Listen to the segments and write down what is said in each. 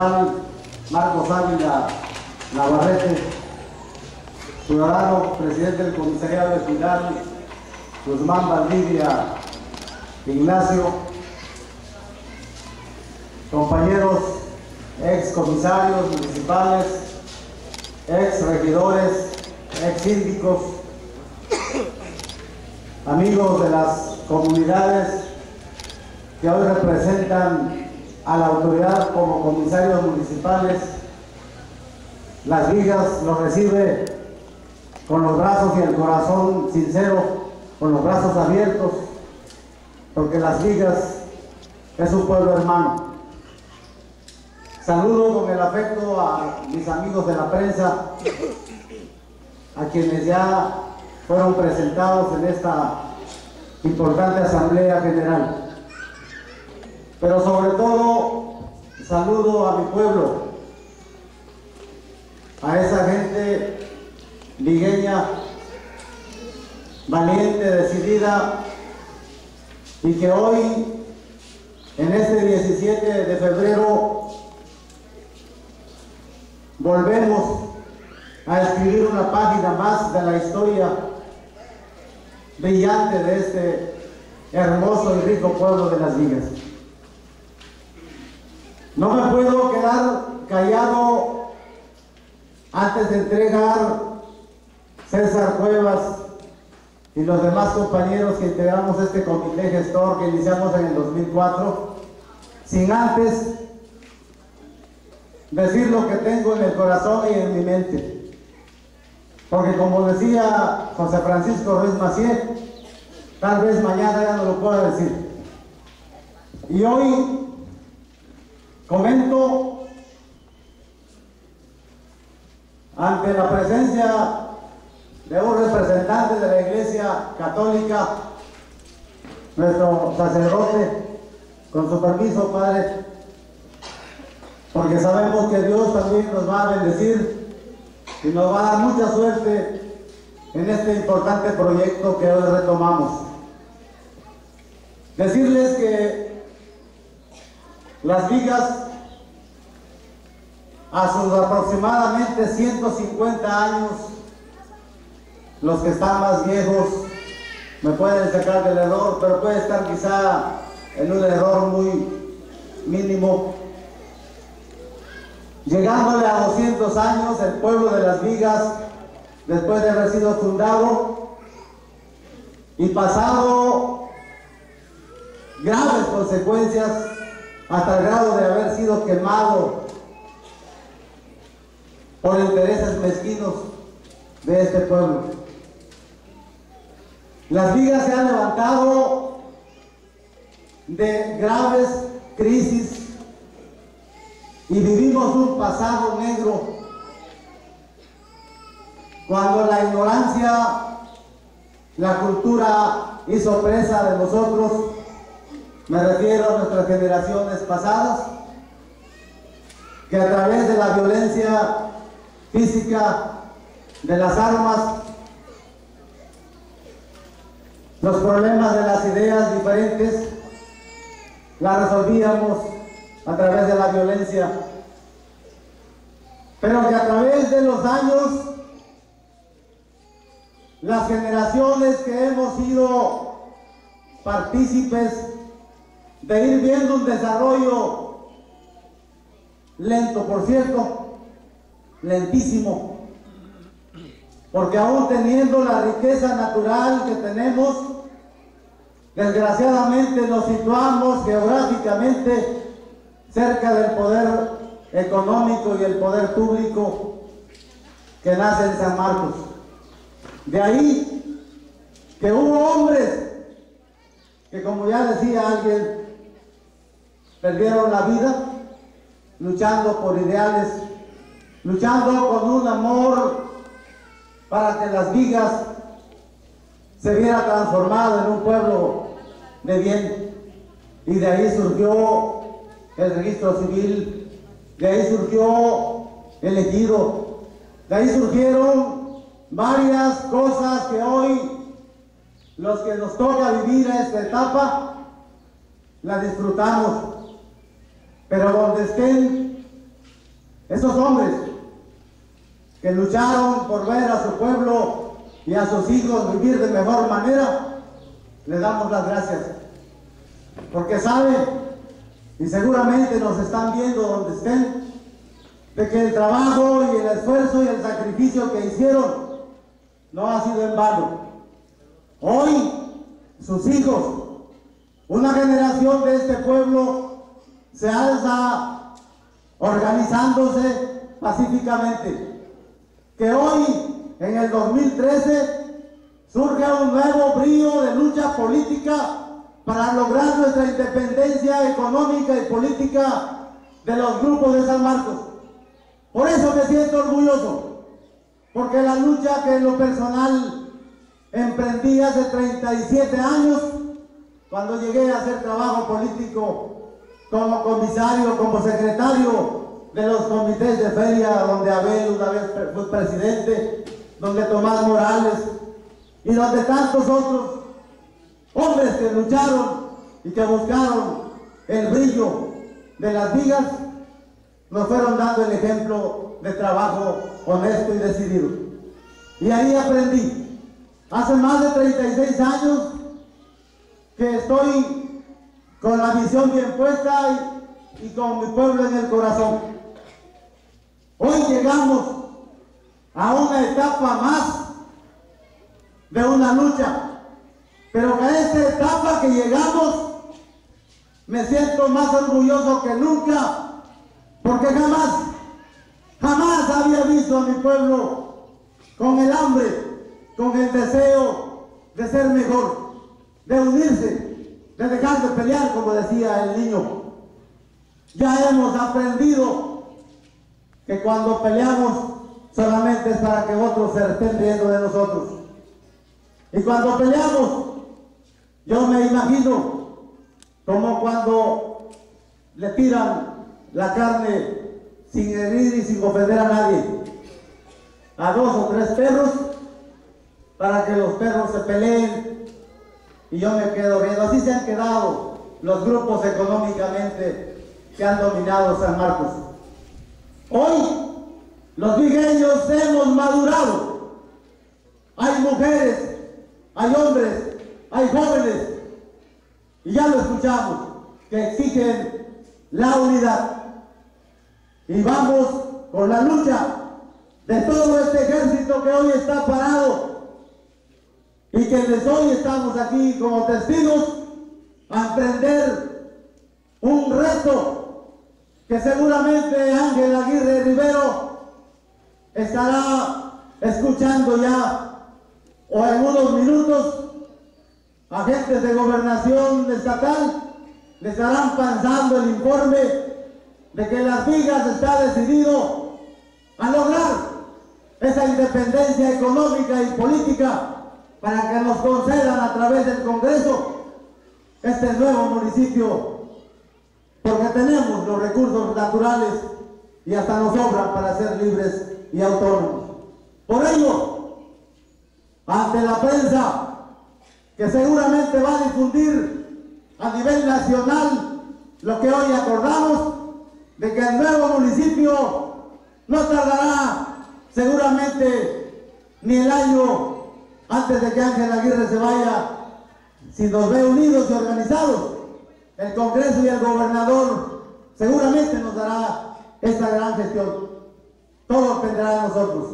Marcos Ávila Navarrete, ciudadano, presidente del Comisariado de Pilar, Guzmán Valdivia Ignacio, compañeros ex comisarios municipales, ex regidores, ex síndicos, amigos de las comunidades que hoy representan a la autoridad como comisarios municipales. Las Vigas los recibe con los brazos y el corazón sincero, con los brazos abiertos, porque Las Vigas es un pueblo hermano. Saludo con el afecto a mis amigos de la prensa, a quienes ya fueron presentados en esta importante Asamblea General. Pero sobre todo, saludo a mi pueblo, a esa gente vigueña, valiente, decidida, y que hoy, en este 17 de febrero, volvemos a escribir una página más de la historia brillante de este hermoso y rico pueblo de Las Vigas. No me puedo quedar callado antes de entregar César Cuevas y los demás compañeros que integramos este comité gestor que iniciamos en el 2004, sin antes decir lo que tengo en el corazón y en mi mente. Porque como decía José Francisco Ruiz Macié, tal vez mañana ya no lo pueda decir. Y hoy comento ante la presencia de un representante de la Iglesia Católica, nuestro sacerdote, con su permiso, Padre, porque sabemos que Dios también nos va a bendecir y nos va a dar mucha suerte en este importante proyecto que hoy retomamos. Decirles que Las Vigas, a sus aproximadamente 150 años, los que están más viejos me pueden sacar del error, pero puede estar quizá en un error muy mínimo. Llegándole a 200 años, el pueblo de Las Vigas, después de haber sido fundado y pasado graves consecuencias, hasta el grado de haber sido quemado por intereses mezquinos de este pueblo. Las Vigas se han levantado de graves crisis y vivimos un pasado negro cuando la ignorancia, la cultura hizo presa de nosotros. Me refiero a nuestras generaciones pasadas, que a través de la violencia física, de las armas, los problemas de las ideas diferentes, las resolvíamos a través de la violencia, pero que a través de los años, las generaciones que hemos sido partícipes de ir viendo un desarrollo lento, por cierto, lentísimo, porque aún teniendo la riqueza natural que tenemos, desgraciadamente nos situamos geográficamente cerca del poder económico y el poder público que nace en San Marcos. De ahí que hubo hombres que, como ya decía alguien, perdieron la vida luchando por ideales, luchando con un amor para que Las Vigas se viera transformado en un pueblo de bien. Y de ahí surgió el registro civil, de ahí surgió el ejido, de ahí surgieron varias cosas que hoy los que nos toca vivir esta etapa la disfrutamos. Pero donde estén esos hombres que lucharon por ver a su pueblo y a sus hijos vivir de mejor manera, les damos las gracias. Porque saben, y seguramente nos están viendo donde estén, de que el trabajo y el esfuerzo y el sacrificio que hicieron no ha sido en vano. Hoy, sus hijos, una generación de este pueblo, se alza organizándose pacíficamente. Que hoy, en el 2013, surge un nuevo brío de lucha política para lograr nuestra independencia económica y política de los grupos de San Marcos. Por eso me siento orgulloso, porque la lucha que en lo personal emprendí hace 37 años, cuando llegué a hacer trabajo político como comisario, como secretario de los comités de feria, donde Abel una vez fue presidente, donde Tomás Morales y donde tantos otros hombres que lucharon y que buscaron el brillo de las vigas, nos fueron dando el ejemplo de trabajo honesto y decidido. Y ahí aprendí. Hace más de 36 años que estoy con la visión bien puesta y con mi pueblo en el corazón. Hoy llegamos a una etapa más de una lucha, pero que a esta etapa que llegamos me siento más orgulloso que nunca, porque jamás había visto a mi pueblo con el hambre, con el deseo de ser mejor, de unirse, de dejar de pelear, como decía el niño. Ya hemos aprendido que cuando peleamos solamente es para que otros se estén riendo de nosotros. Y cuando peleamos, yo me imagino como cuando le tiran la carne sin herir y sin ofender a nadie, a 2 o 3 perros, para que los perros se peleen y yo me quedo riendo. Así se han quedado los grupos económicamente que han dominado San Marcos. Hoy los vigueños hemos madurado. Hay mujeres, hay hombres, hay jóvenes, y ya lo escuchamos, que exigen la unidad. Y vamos con la lucha de todo este ejército que hoy está parado y que desde hoy estamos aquí como testigos a emprender un reto que seguramente Ángel Aguirre Rivero estará escuchando ya, o en unos minutos agentes de gobernación estatal le estarán pasando el informe de que Las Vigas está decidido a lograr esa independencia económica y política para que nos concedan a través del Congreso este nuevo municipio, porque tenemos los recursos naturales y hasta nos sobran para ser libres y autónomos. Por ello, ante la prensa que seguramente va a difundir a nivel nacional lo que hoy acordamos, de que el nuevo municipio no tardará seguramente ni el año antes de que Ángel Aguirre se vaya, si nos ve unidos y organizados, el Congreso y el gobernador seguramente nos dará esta gran gestión. Todo dependerá de nosotros.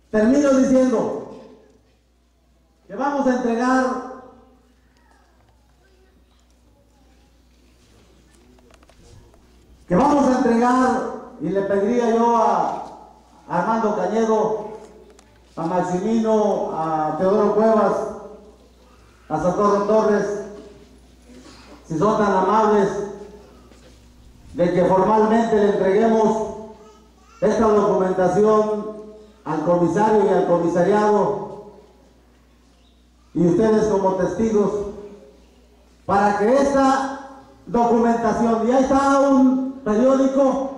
Termino diciendo que vamos a entregar, y le pediría yo a Armando Cañedo, a Maximino, a Teodoro Cuevas, a Socorro Torres, si son tan amables, de que formalmente le entreguemos esta documentación al comisario y al comisariado, y ustedes como testigos, para que esta documentación, y ahí está un periódico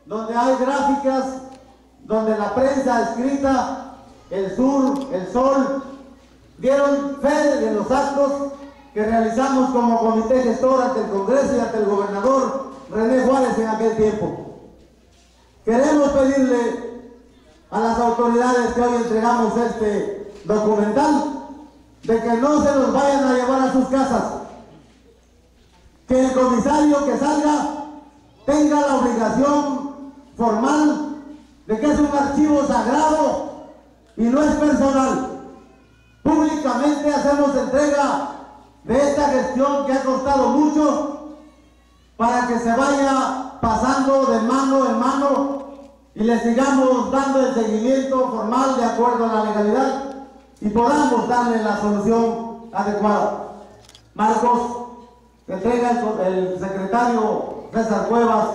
donde hay gráficas, donde la prensa escrita, El Sur, El Sol, dieron fe de los actos que realizamos como comité gestor ante el Congreso y ante el gobernador René Juárez en aquel tiempo. Queremos pedirle a las autoridades que hoy entregamos este documental de que no se los vayan a llevar a sus casas, que el comisario que salga tenga la obligación formal de que es un archivo sagrado y no es personal. Públicamente hacemos entrega de esta gestión que ha costado mucho para que se vaya pasando de mano en mano y le sigamos dando el seguimiento formal de acuerdo a la legalidad y podamos darle la solución adecuada. Marcos, que entrega el secretario César Cuevas.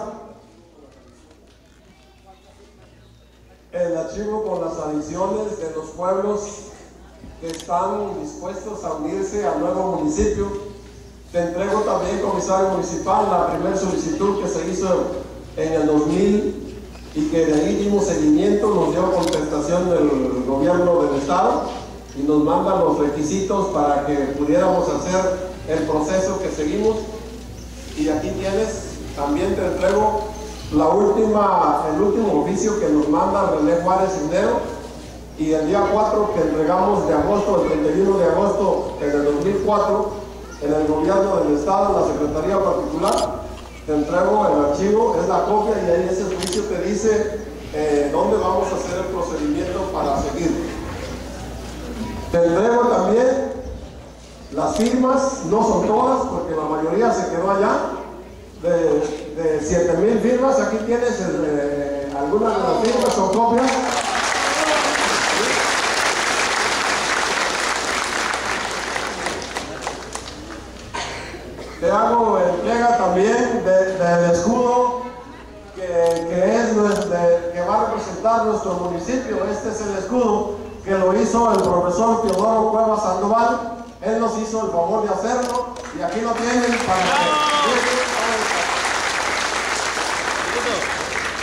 El archivo con las adiciones de los pueblos que están dispuestos a unirse al nuevo municipio. Te entrego también, comisario municipal, la primera solicitud que se hizo en el 2000 y que de ahí dimos seguimiento, nos dio contestación del gobierno del estado y nos mandan los requisitos para que pudiéramos hacer el proceso que seguimos. Y aquí tienes, también te entrego el último oficio que nos manda René Juárez Cisnero, y el día 4 que entregamos de agosto, el 31 de agosto en el 2004, en el gobierno del estado, en la secretaría particular, te entrego el archivo, es la copia, y ahí ese oficio te dice dónde vamos a hacer el procedimiento para seguir. Te entrego también las firmas, no son todas, porque la mayoría se quedó allá, de 7,000 firmas. Aquí tienes algunas de las firmas, son copias. Te hago entrega también del escudo que va a representar nuestro municipio. Este es el escudo que lo hizo el profesor Teodoro Cuevas Sandoval. Él nos hizo el favor de hacerlo y aquí lo tienen para que...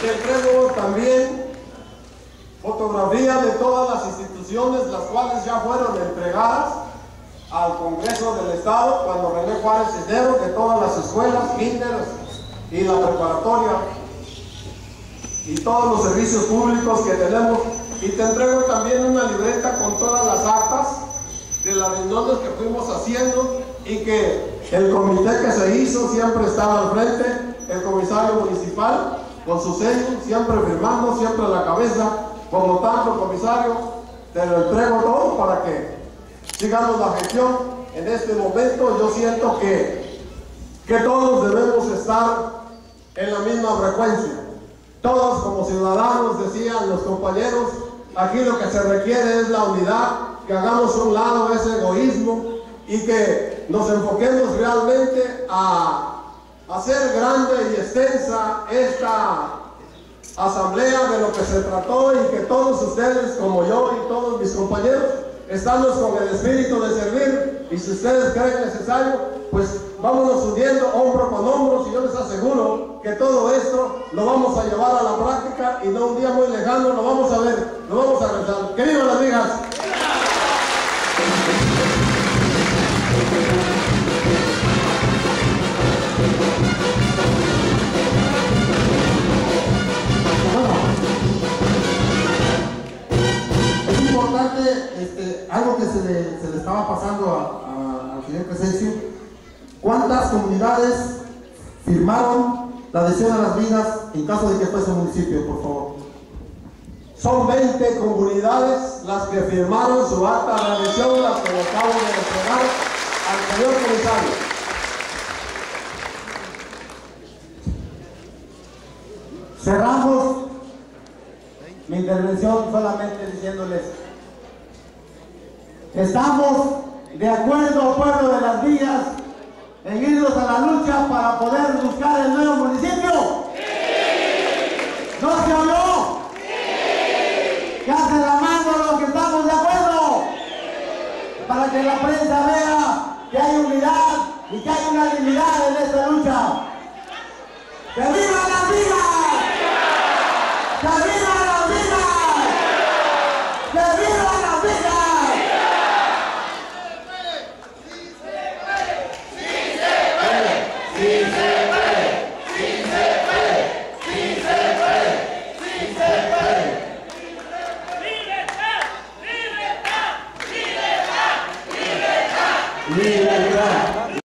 Te entrego también fotografías de todas las instituciones, las cuales ya fueron entregadas al Congreso del Estado cuando René Juárez Cisneros, de todas las escuelas, kinder y la preparatoria y todos los servicios públicos que tenemos. Y te entrego también una libreta con todas las actas de las reuniones que fuimos haciendo y que el comité que se hizo siempre estaba al frente, el comisario municipal con su sello, siempre firmando, siempre a la cabeza. Por lo tanto, comisario, te lo entrego todo para que sigamos la gestión. En este momento yo siento que todos debemos estar en la misma frecuencia. Todos como ciudadanos, decían los compañeros, aquí lo que se requiere es la unidad, que hagamos a un lado ese egoísmo y que nos enfoquemos realmente a hacer grande y extensa esta asamblea de lo que se trató, y que todos ustedes como yo y todos mis compañeros estamos con el espíritu de servir, y si ustedes creen necesario, pues vámonos uniendo hombro con hombro, y yo les aseguro que todo esto lo vamos a llevar a la práctica y no un día muy lejano lo vamos a ver, lo vamos a realizar. ¡Que vivan las vigas! Algo que se le estaba pasando al señor Crescencio: ¿cuántas comunidades firmaron la adhesión a las vigas en caso de que fuese un municipio, por favor? Son 20 comunidades las que firmaron su acta de adhesión, las que le acabo de entregar al señor comisario. Cerramos mi intervención solamente diciéndoles: estamos de acuerdo, pueblo de las villas, en irnos a la lucha para poder buscar el nuevo municipio. ¡Sí! ¿No se oyó? ¡Sí! ¡Que hace la mano los que estamos de acuerdo! Para que la prensa vea que hay unidad y que hay unanimidad en esta lucha. ¡Que viva las villas! ¡Que viva las villas! ¡Que viva las villas! Libertad.